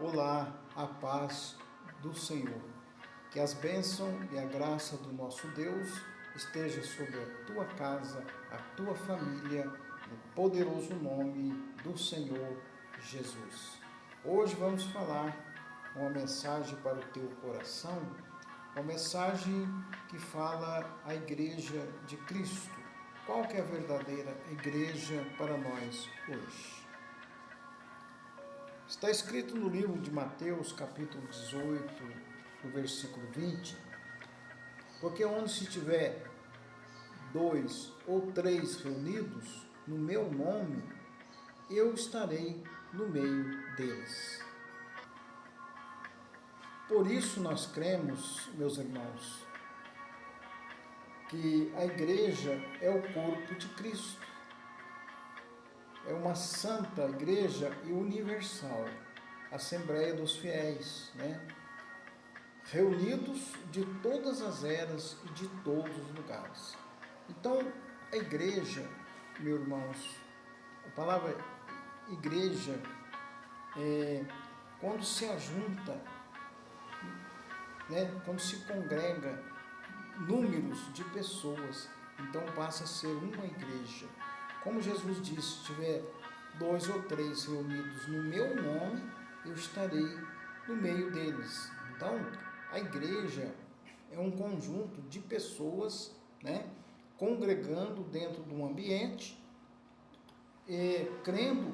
Olá, a paz do Senhor. Que as bênçãos e a graça do nosso Deus esteja sobre a tua casa, a tua família, no poderoso nome do Senhor Jesus. Hoje vamos falar uma mensagem para o teu coração, uma mensagem que fala a Igreja de Cristo. Qual que é a verdadeira igreja para nós hoje? Está escrito no livro de Mateus, capítulo 18, no versículo 20, porque onde se tiver 2 ou 3 reunidos no meu nome, eu estarei no meio deles. Por isso nós cremos, meus irmãos, que a igreja é o corpo de Cristo. É uma santa igreja e universal, Assembleia dos Fiéis, reunidos de todas as eras e de todos os lugares. Então, a igreja, meus irmãos, a palavra igreja é quando se ajunta, quando se congrega números de pessoas, então passa a ser uma igreja. Como Jesus disse, se tiver 2 ou 3 reunidos no meu nome, eu estarei no meio deles. Então, a igreja é um conjunto de pessoas, congregando dentro de um ambiente, crendo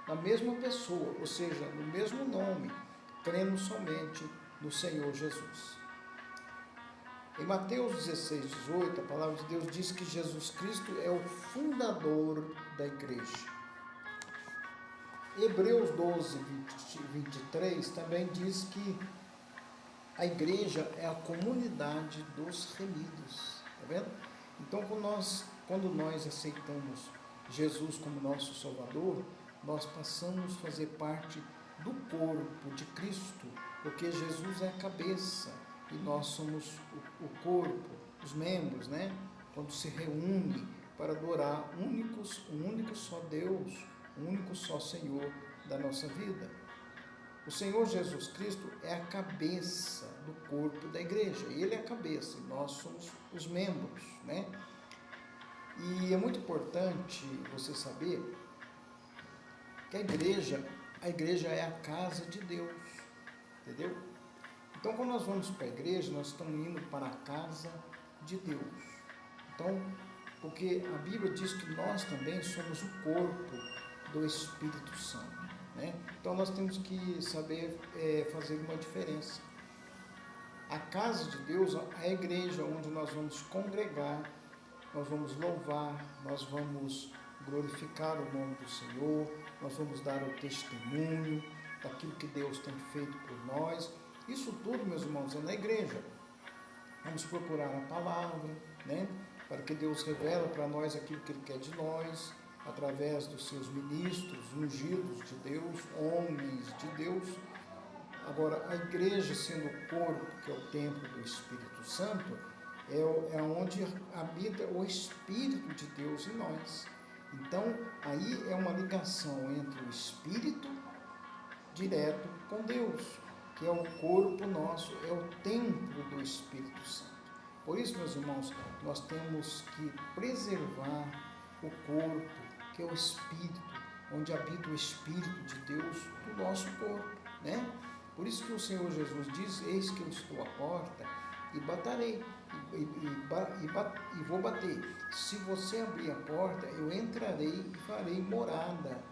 na mesma pessoa, ou seja, no mesmo nome, crendo somente no Senhor Jesus. Em Mateus 16, 18, a palavra de Deus diz que Jesus Cristo é o fundador da igreja. Hebreus 12, 23 também diz que a igreja é a comunidade dos remidos. Está vendo? Então, quando nós aceitamos Jesus como nosso Salvador, nós passamos a fazer parte do corpo de Cristo, porque Jesus é a cabeça e nós somos o corpo, os membros, quando se reúne para adorar um único só Deus, um único só Senhor da nossa vida. O Senhor Jesus Cristo é a cabeça do corpo da igreja, Ele é a cabeça e nós somos os membros, E é muito importante você saber que a igreja é a casa de Deus, entendeu? Então, quando nós vamos para a igreja, nós estamos indo para a casa de Deus. Então, porque a Bíblia diz que nós também somos o corpo do Espírito Santo, Então, nós temos que saber fazer uma diferença. A casa de Deus é a igreja onde nós vamos congregar, nós vamos louvar, nós vamos glorificar o nome do Senhor, nós vamos dar o testemunho daquilo que Deus tem feito por nós. Isso tudo, meus irmãos, é na igreja. Vamos procurar a palavra, para que Deus revele para nós aquilo que Ele quer de nós, através dos seus ministros, ungidos de Deus, homens de Deus. Agora, a igreja, sendo o corpo, que é o templo do Espírito Santo, é onde habita o Espírito de Deus em nós. Então, aí é uma ligação entre o Espírito direto com Deus, que é o corpo nosso, é o templo do Espírito Santo. Por isso, meus irmãos, nós temos que preservar o corpo, que é o Espírito, onde habita o Espírito de Deus do nosso corpo, Por isso que o Senhor Jesus diz: eis que eu estou à porta e baterei, e vou bater. Se você abrir a porta, eu entrarei e farei morada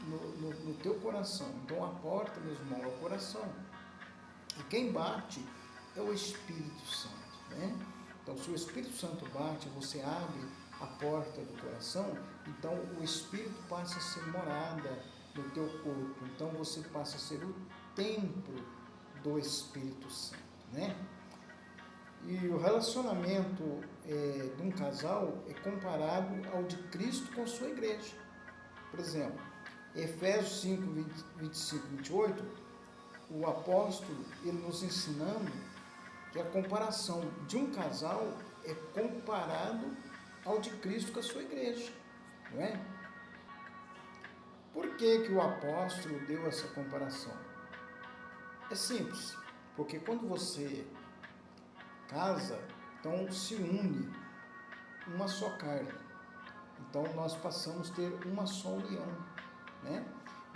no teu coração. Então a porta, meu irmão, é o coração. E quem bate é o Espírito Santo, Então, se o Espírito Santo bate, você abre a porta do coração, então o Espírito passa a ser morada no teu corpo. Então você passa a ser o templo do Espírito Santo, E o relacionamento de um casal é comparado ao de Cristo com a sua igreja. Por exemplo, Efésios 5, 25, 28, o apóstolo, ele nos ensinando que a comparação de um casal é comparado ao de Cristo com a sua igreja, Por por que o apóstolo deu essa comparação? É simples, porque quando você casa, então se une uma só carne. Então nós passamos a ter uma só união, né?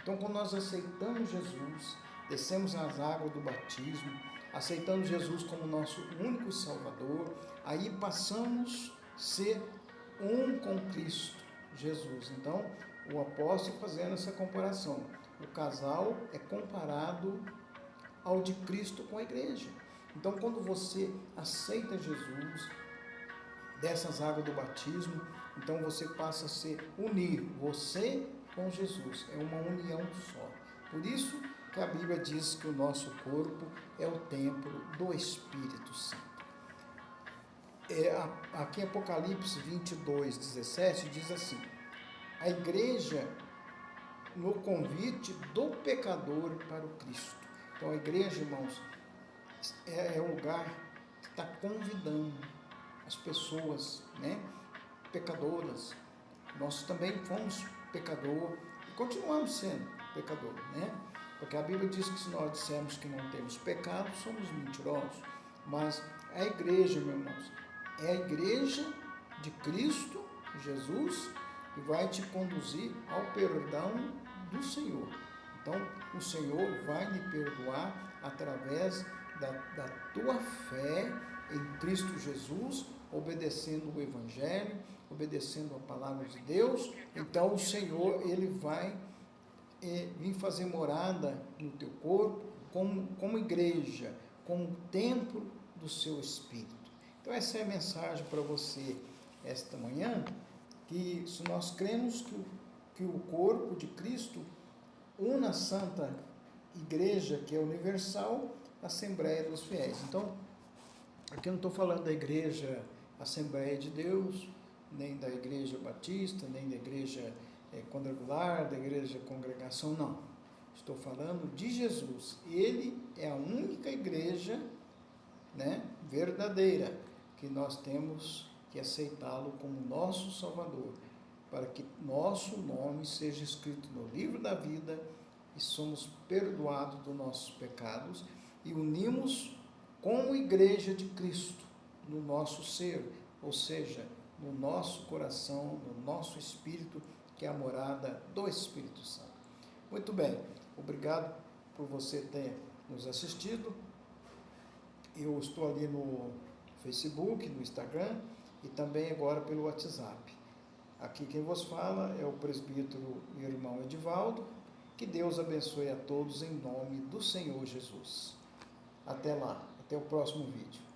Então quando nós aceitamos Jesus, descemos as águas do batismo, aceitamos Jesus como nosso único Salvador, aí passamos a ser um com Cristo Jesus. Então o apóstolo fazendo essa comparação, o casal é comparado ao de Cristo com a igreja. Então quando você aceita Jesus, dessas águas do batismo, então você passa a se unir, você com Jesus, é uma união só. Por isso que a Bíblia diz que o nosso corpo é o templo do Espírito Santo. Aqui em Apocalipse 22:17 diz assim: a igreja no convite do pecador para o Cristo. Então a igreja, irmãos, é um lugar que está convidando as pessoas, né, pecadoras. Nós também fomos pecador e continuamos sendo pecador, né? Porque a Bíblia diz que se nós dissermos que não temos pecado, somos mentirosos. Mas a igreja, meus irmãos, é a igreja de Cristo Jesus que vai te conduzir ao perdão do Senhor. Então, o Senhor vai lhe perdoar através da tua fé em Cristo Jesus, obedecendo o Evangelho, obedecendo a palavra de Deus. Então o Senhor, Ele vai vir fazer morada no teu corpo, como igreja, como templo do seu Espírito. Então essa é a mensagem para você esta manhã, que se nós cremos que o corpo de Cristo una a Santa Igreja, que é universal, a Assembleia dos Fiéis. Então, aqui eu não estou falando da Igreja Assembleia de Deus, nem da Igreja Batista, nem da Igreja Quadrangular, da Igreja Congregação, não. Estou falando de Jesus. Ele é a única igreja, né, verdadeira, que nós temos que aceitá-lo como nosso Salvador, para que nosso nome seja escrito no livro da vida e somos perdoados dos nossos pecados e unimos como igreja de Cristo no nosso ser, ou seja, no nosso coração, no nosso espírito, que é a morada do Espírito Santo. Muito bem, obrigado por você ter nos assistido. Eu estou ali no Facebook, no Instagram e também agora pelo WhatsApp. Aqui quem vos fala é o presbítero e irmão Edivaldo. Que Deus abençoe a todos em nome do Senhor Jesus. Até lá, até o próximo vídeo.